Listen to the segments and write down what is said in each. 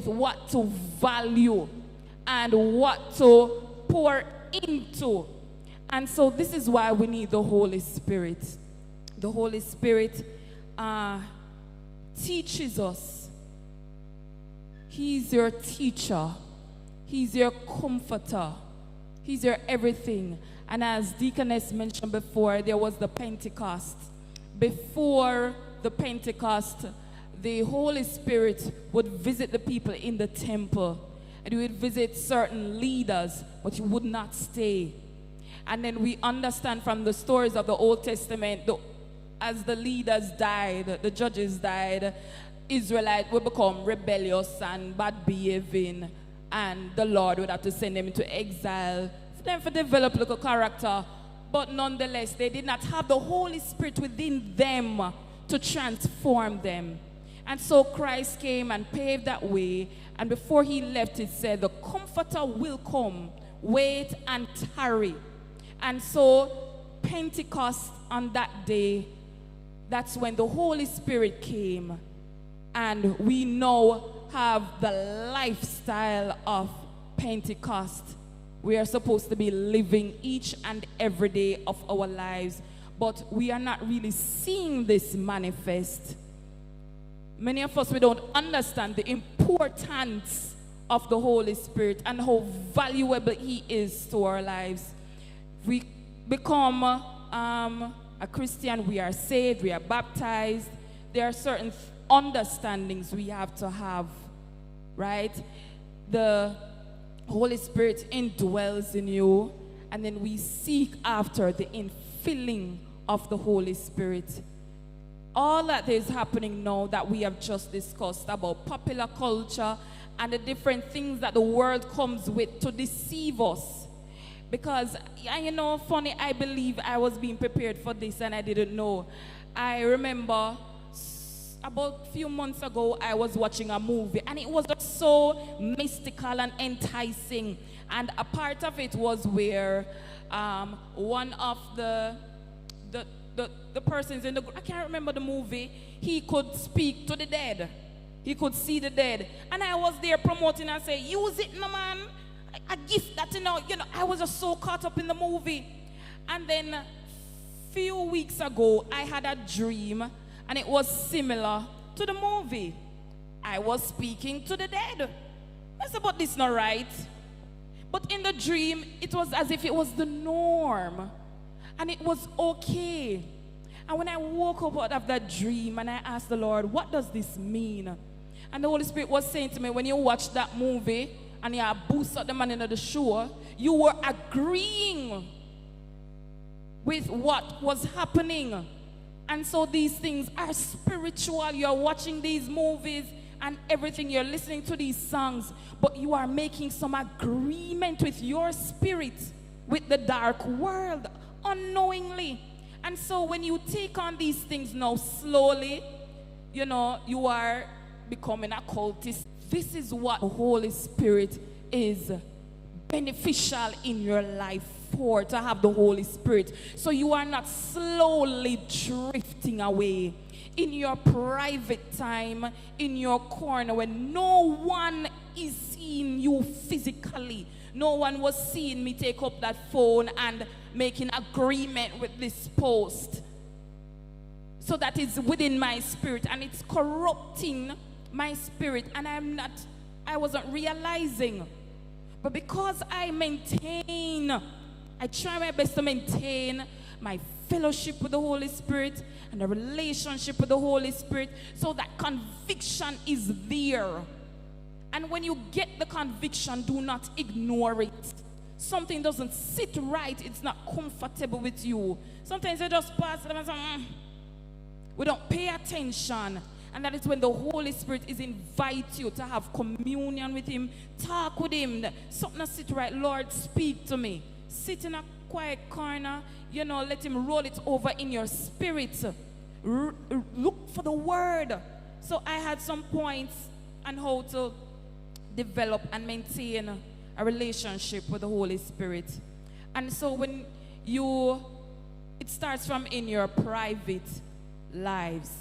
what to value and what to pour into. And so this is why we need the Holy Spirit. The Holy Spirit teaches us. He's your teacher. He's your comforter. He's your everything. And as Deaconess mentioned before, there was the Pentecost. Before the Pentecost, the Holy Spirit would visit the people in the temple. And he would visit certain leaders, but he would not stay. And then we understand from the stories of the Old Testament, as the leaders died, the judges died, Israelites would become rebellious and bad behaving, and the Lord would have to send them into exile for them to develop like a character. But nonetheless, they did not have the Holy Spirit within them to transform them. And so Christ came and paved that way. And before he left, it said, the Comforter will come. Wait and tarry. And so Pentecost on that day, that's when the Holy Spirit came. And we now have the lifestyle of Pentecost. We are supposed to be living each and every day of our lives. But we are not really seeing this manifest. Many of us, we don't understand the importance of the Holy Spirit and how valuable he is to our lives. We become a Christian, we are saved, we are baptized. There are certain understandings we have to have, right? The Holy Spirit indwells in you, and then we seek after the infilling of the Holy Spirit. All that is happening now that we have just discussed about popular culture and the different things that the world comes with to deceive us. Because, you know, funny, I believe I was being prepared for this and I didn't know. I remember about a few months ago, I was watching a movie and it was just so mystical and enticing. And a part of it was where one of the persons in the group, I can't remember the movie, he could speak to the dead. He could see the dead. And I was there promoting and saying, use it, no man. A gift that, you know, I was just so caught up in the movie. And then a few weeks ago, I had a dream, and it was similar to the movie. I was speaking to the dead. I said, but this is not right. But in the dream, it was as if it was the norm. And it was okay. And when I woke up out of that dream, and I asked the Lord, what does this mean? And the Holy Spirit was saying to me, when you watch that movie, and you boost up the man into the shore, you were agreeing with what was happening. And so these things are spiritual. You're watching these movies and everything. You're listening to these songs, but you are making some agreement with your spirit, with the dark world, unknowingly. And so when you take on these things now slowly, you know, you are becoming a cultist. This is what the Holy Spirit is beneficial in your life for, to have the Holy Spirit. So you are not slowly drifting away in your private time, in your corner, when no one is seeing you physically. No one was seeing me take up that phone and making agreement with this post. So that is within my spirit, and it's corrupting my spirit, and I wasn't realizing. But because I try my best to maintain my fellowship with the Holy Spirit and a relationship with the Holy Spirit, so that conviction is there. And when you get the conviction, do not ignore it. Something doesn't sit right, it's not comfortable with you. Sometimes you just pass them and say, we don't pay attention. And that is when the Holy Spirit is invite you to have communion with him, talk with him. Something that sit right, Lord, speak to me. Sit in a quiet corner, you know, let him roll it over in your spirit. Look for the word. So I had some points on how to develop and maintain a relationship with the Holy Spirit. And so when it starts from in your private lives.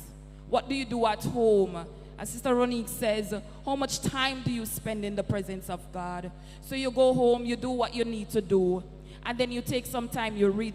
What do you do at home? as Sister Ronique says, how much time do you spend in the presence of God? So you go home, you do what you need to do, and then you take some time, you read the